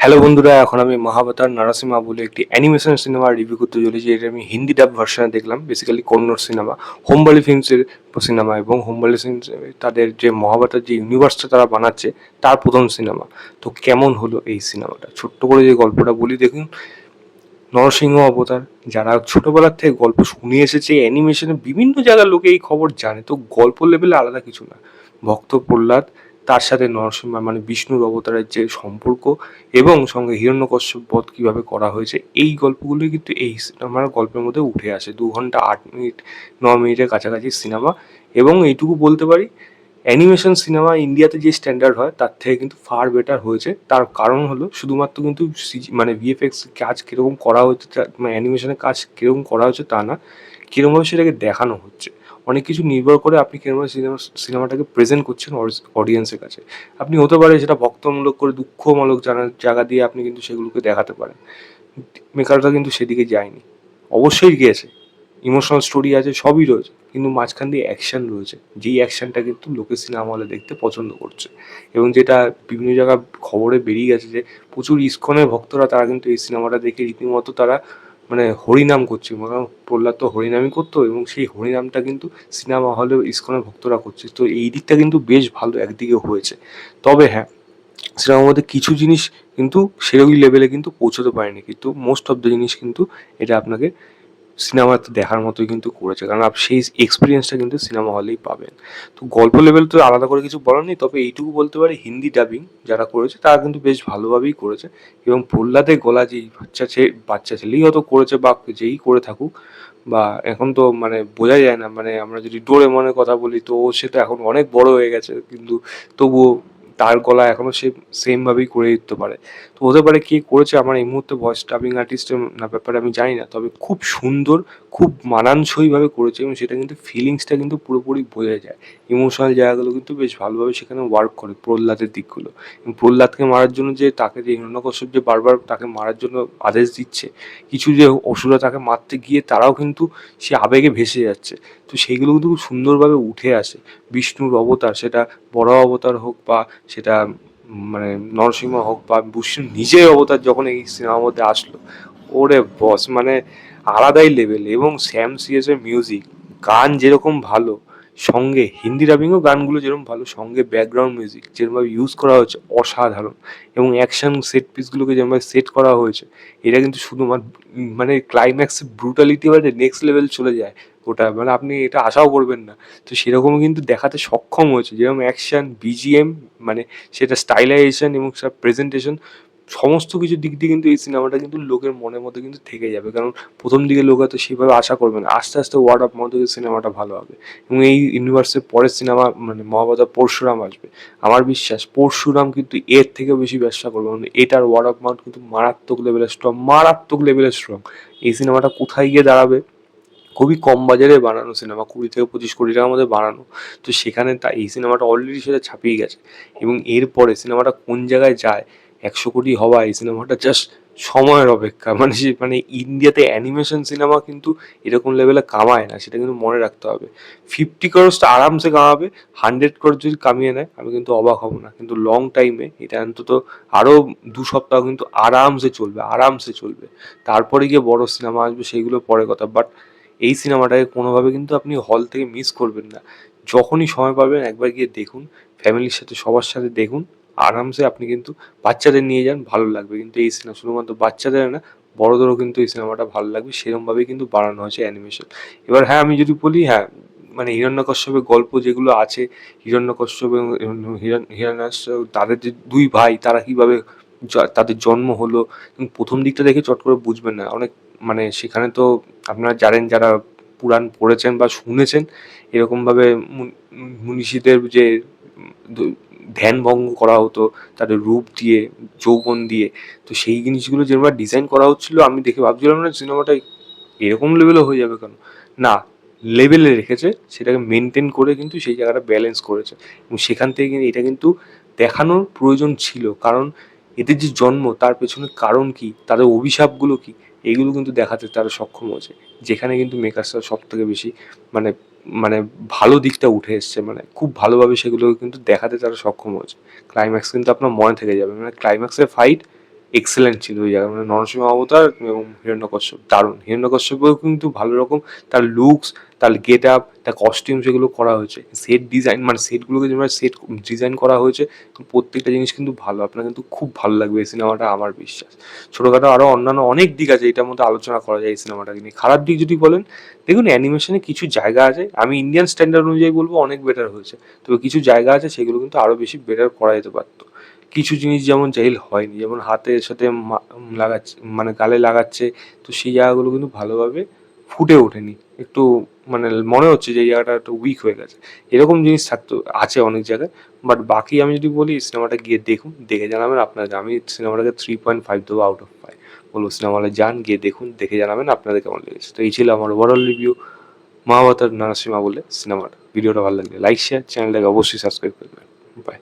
Hello বন্ধুরা, এখন আমি মহাবতার নারাসিমা বলে একটি অ্যানিমেশন সিনেমা রিভিউ করতে চলেছি। এটা আমি হিন্দি ডাব ভার্সনে দেখলাম, বেসিক্যালি কন্নড় সিনেমা, হোমবালি ফিল্মসের সিনেমা। এবং হোমবালি ফিল্মস তাদের যে মহাবতার যে ইউনিভার্সটা তারা বানাচ্ছে তার প্রথম সিনেমা। তো কেমন হলো এই সিনেমাটা, ছোট্ট করে যে গল্পটা বলি দেখুন। নরসিংহ অবতার, যারা ছোটবেলার থেকে গল্প শুনে এসেছে অ্যানিমেশনে, বিভিন্ন জায়গার লোকে এই খবর জানে, তো গল্প লেভেলে আলাদা কিছু না। ভক্ত প্রহ্লাদ, তার সাথে নরসিংহ মানে বিষ্ণুর অবতারের যে সম্পর্ক, এবং সঙ্গে হিরণ্যকশ্যপ বধ কীভাবে করা হয়েছে, এই গল্পগুলোই কিন্তু এই সিনেমার গল্পের মধ্যে উঠে আসে। 2 ঘন্টা 8 মিনিট 9 মিনিটের কাছাকাছি সিনেমা। এবং এইটুকু বলতে পারি, অ্যানিমেশন সিনেমা ইন্ডিয়াতে যে স্ট্যান্ডার্ড হয় তার থেকে কিন্তু ফার বেটার হয়েছে। তার কারণ হলো শুধুমাত্র কিন্তু মানে ভিএফএক্স কাজ কীরকম করা হচ্ছে, মানে অ্যানিমেশনের কাজ কীরকম করা হচ্ছে তা না, কীরকমভাবে সেটাকে দেখানো হচ্ছে। অনেক কিছু নির্ভর করে আপনি কীরকম সিনেমাটাকে প্রেজেন্ট করছেন অডিয়েন্সের কাছে। আপনি হতে পারে সেটা ভক্তমূলক করে দুঃখমূলক জায়গা দিয়ে আপনি কিন্তু সেগুলোকে দেখাতে পারেন। মেকাররা কিন্তু সেদিকে যায়নি, অবশ্যই গিয়েছে, ইমোশনাল স্টোরি আছে, সবই রয়েছে, কিন্তু মাঝখান দিয়ে অ্যাকশন রয়েছে, যেই অ্যাকশনটা কিন্তু লোকে সিনেমা হলে দেখতে পছন্দ করছে। এবং যেটা বিভিন্ন জায়গা খবরে বেরিয়ে গেছে যে প্রচুর ইসকনের ভক্তরা তারা কিন্তু এই সিনেমাটা দেখে রীতিমতো তারা মানে হরিনাম করছে। মানে প্রহ্লাদ তো হরিনামই করতো, এবং সেই হরিনামটা কিন্তু সিনেমা হলেও ইসকনের ভক্তরা করছে। তো এই দিকটা কিন্তু বেশ ভালো একদিকে হয়েছে। তবে হ্যাঁ, সিনেমার মধ্যে কিছু জিনিস কিন্তু সেরকম লেভেলে কিন্তু পৌঁছতে পারেনি, কিন্তু মোস্ট অফ দ্য জিনিস কিন্তু এটা আপনাকে সিনেমাতে দেখার মতোই কিন্তু করেছে, কারণ আপনি সেই এক্সপিরিয়েন্সটা কিন্তু সিনেমা হলেই পাবেন। তো গল্প লেভেল তো আলাদা করে কিছু বলার নেই, তবে এইটুকু বলতে পারি হিন্দি ডাবিং যারা করেছে তারা কিন্তু বেশ ভালোভাবেই করেছে। এবং প্রহ্লাদের গলা যেই বাচ্চা ছেলেই হয়তো করেছে বা যেই করে থাকুক, বা এখন তো মানে বোঝা যায় না, মানে আমরা যদি ডোরেমনের কথা বলি তো সে তো এখন অনেক বড় হয়ে গেছে, কিন্তু তবুও তার গলা এখনও সে সেমভাবেই করে দিতে পারে। তো হতে পারে কে করেছে, আমার এই মুহূর্তে ভয়েস ডাবিং আর্টিস্টের না ব্যাপারে আমি জানি না, তবে খুব সুন্দর, খুব মানানসইভাবে করেছে, এবং সেটা কিন্তু ফিলিংসটা কিন্তু পুরোপুরি বোঝা যায়। ইমোশনাল জায়গাগুলো কিন্তু বেশ ভালোভাবে সেখানে ওয়ার্ক করে, প্রহ্লাদের দিকগুলো। এবং প্রহ্লাদকে মারার জন্য যে তাকে যে হিরণ্যকশ্যপ যে বারবার তাকে মারার জন্য আদেশ দিচ্ছে, কিছু যে অসুররা তাকে মারতে গিয়ে তারাও কিন্তু সে আবেগে ভেসে যাচ্ছে। তো সেইগুলো কিন্তু খুব সুন্দরভাবে উঠে আসে। বিষ্ণুর অবতার, সেটা বড় অবতার হোক বা সেটা মানে নরসিংহ হোক বা বিষ্ণুর নিজের অবতার যখন এই সিনেমার মধ্যে আসলো, ওরে বস মানে আলাদাই লেভেল। এবং স্যাম সিএস এর মিউজিক, গান যেরকম ভালো, সঙ্গে হিন্দি ডাবিংও গানগুলো যেরকম ভালো, সঙ্গে ব্যাকগ্রাউন্ড মিউজিক যেরকমভাবে ইউজ করা হয়েছে অসাধারণ। এবং অ্যাকশন সেট পিসগুলোকে যেরকমভাবে সেট করা হয়েছে, এটা কিন্তু শুধুমাত্র মানে ক্লাইম্যাক্সের ব্রুটালিটি মানে নেক্সট লেভেল চলে যায় ওটা, মানে আপনি এটা আশাও করবেন না। তো সেরকমও কিন্তু দেখাতে সক্ষম হয়েছে, যেরকম অ্যাকশন, বিজিএম, মানে সেটা স্টাইলাইজেশন এবং সব প্রেজেন্টেশন, সমস্ত কিছুর দিক দিয়ে কিন্তু এই সিনেমাটা কিন্তু লোকের মনের মধ্যে কিন্তু থেকে যাবে। কারণ প্রথম দিকে লোক হয়তো সেভাবে আশা করবে না, আস্তে আস্তে ওয়ার্ড অফ মাউথে সিনেমাটা ভালো হবে। এবং এই ইউনিভার্সের পরের সিনেমা মানে মহাবতার পরশুরাম আসবে, আমার বিশ্বাস পরশুরাম কিন্তু এর থেকেও বেশি ব্যবসা করবে, মানে এটার ওয়ার্ড অফ মাউথ কিন্তু মারাত্মক লেভেলের স্ট্রং, মারাত্মক লেভেলের স্ট্রং। এই সিনেমাটা কোথায় গিয়ে দাঁড়াবে, খুবই কম বাজারে বানানো সিনেমা, 20 থেকে 25 কোটি টাকার মধ্যে বানানো, তো সেখানে তা এই সিনেমাটা অলরেডি সেটা ছাপিয়ে গেছে। এবং এরপরে সিনেমাটা কোন জায়গায় যায়, 100 কোটি হওয়া এই সিনেমাটা জাস্ট সময়ের অপেক্ষা। মানে মানে ইন্ডিয়াতে অ্যানিমেশন সিনেমা কিন্তু এরকম লেভেলে কামায় না, সেটা কিন্তু মনে রাখতে হবে। 50 crores তো আরামসে কামাবে, 100 crores যদি কামিয়ে নেয় আমি কিন্তু অবাক হব না, কিন্তু লং টাইমে এটা অন্তত আরও 2 সপ্তাহ কিন্তু আরামসে চলবে, আরামসে চলবে। তারপরে গিয়ে বড় সিনেমা আসবে, সেইগুলো পরে কথা। বাট এই সিনেমাটাকে কোনোভাবে কিন্তু আপনি হল থেকে মিস করবেন না। যখনই সময় পাবেন একবার গিয়ে দেখুন, ফ্যামিলির সাথে সবার সাথে দেখুন, আরামসে আপনি কিন্তু বাচ্চাদের নিয়ে যান, ভালো লাগবে। কিন্তু এই সিনেমা শুধুমাত্র বাচ্চাদের না, বড়দেরও কিন্তু এই সিনেমাটা ভালো লাগবে, সেরকমভাবেই কিন্তু বানানো হয়েছে অ্যানিমেশন। এবার হ্যাঁ, আমি যদি বলি, হ্যাঁ মানে হিরণ্যকশ্যপের গল্প যেগুলো আছে, হিরণ্যকশ্যপ এবং হিরণ্যাক্ষ, তাদের যে 2 ভাই তারা কীভাবে তাদের জন্ম হলো, এবং প্রথম দিকটা দেখে চট করে বুঝবেন না অনেক, মানে সেখানে তো আপনারা জানেন যারা পুরাণ পড়েছেন বা শুনেছেন, এরকমভাবে মনীষীদের যে ধ্যান ভঙ্গ করা হতো তাদের রূপ দিয়ে, যৌবন দিয়ে। তো সেই জিনিসগুলো যেভাবে ডিজাইন করা হচ্ছিল, আমি দেখে ভাবছিলাম না সিনেমাটা এরকম লেভেলে হয়ে যাবে কেন, না, লেভেলে রেখেছে, সেটাকে মেনটেন করে কিন্তু সেই জায়গাটা ব্যালেন্স করেছে। এবং সেখান থেকে কিন্তু এটা কিন্তু দেখানোর প্রয়োজন ছিল, কারণ এদের যে জন্ম তার পেছনে কারণ কি, তাদের অভিশাপগুলো কি, এইগুলো কিন্তু দেখাতে তারা সক্ষম হয়েছে। যেখানে কিন্তু মেকার্সরা সব থেকে বেশি মানে মানে ভালো দিকটা উঠে এসছে, মানে খুব ভালোভাবে সেগুলো কিন্তু দেখাতে তারা সক্ষম হয়েছে। ক্লাইম্যাক্স কিন্তু আপনার মনে থেকে যাবে, মানে ক্লাইম্যাক্সের ফাইট এক্সেলেন্ট ছিল ওই জায়গায়, মানে নরসিংহ অবতার এবং হিরণ্যকশ্যপ দারুণ। হিরণ্যকশ্যপও কিন্তু ভালো রকম তার লুকস, তার গেট আপ, তার কস্টিউম যেগুলো করা হয়েছে, সেট ডিজাইন, মানে সেটগুলোকে যেভাবে সেট ডিজাইন করা হয়েছে, প্রত্যেকটা জিনিস কিন্তু ভালো। আপনার কিন্তু খুব ভালো লাগবে এই সিনেমাটা, আমার বিশ্বাস। ছোটোখাটো আরও অন্যান্য অনেক দিক আছে এটার মধ্যে আলোচনা করা যায় এই সিনেমাটাকে নিয়ে। খারাপ দিক যদি বলেন, দেখুন অ্যানিমেশনে কিছু জায়গা আছে, আমি ইন্ডিয়ান স্ট্যান্ডার্ড অনুযায়ী বলবো অনেক বেটার হয়েছে, তবে কিছু জায়গা আছে সেগুলো কিন্তু আরও বেশি বেটার করা যেতে পারতো। কিছু জিনিস যেমন যেল হয়নি, যেমন হাতের সাথে লাগাচ্ছে, মানে গালে লাগাচ্ছে, তো সেই জায়গাগুলো কিন্তু ভালোভাবে ফুটে ওঠেনি, একটু মানে মনে হচ্ছে যে এই জায়গাটা একটু উইক হয়ে গেছে, এরকম জিনিস থাকতো আছে অনেক জায়গায়। বাট বাকি আমি যদি বলি সিনেমাটা গিয়ে দেখুন, দেখে জানাবেন আপনাকে। আমি সিনেমাটাকে 3.5 দেবো আউট অফ 5। বলবো সিনেমা হলে যান, গিয়ে দেখুন, দেখে জানাবেন আপনাদের কেমন লেগেছে। তো এই ছিল আমার ওভারঅল রিভিউ মহাভারত নারসিমা বলে সিনেমাটা। ভিডিওটা ভালো লাগলে লাইক শেয়ার, চ্যানেলটাকে অবশ্যই সাবস্ক্রাইব করবেন। বাই।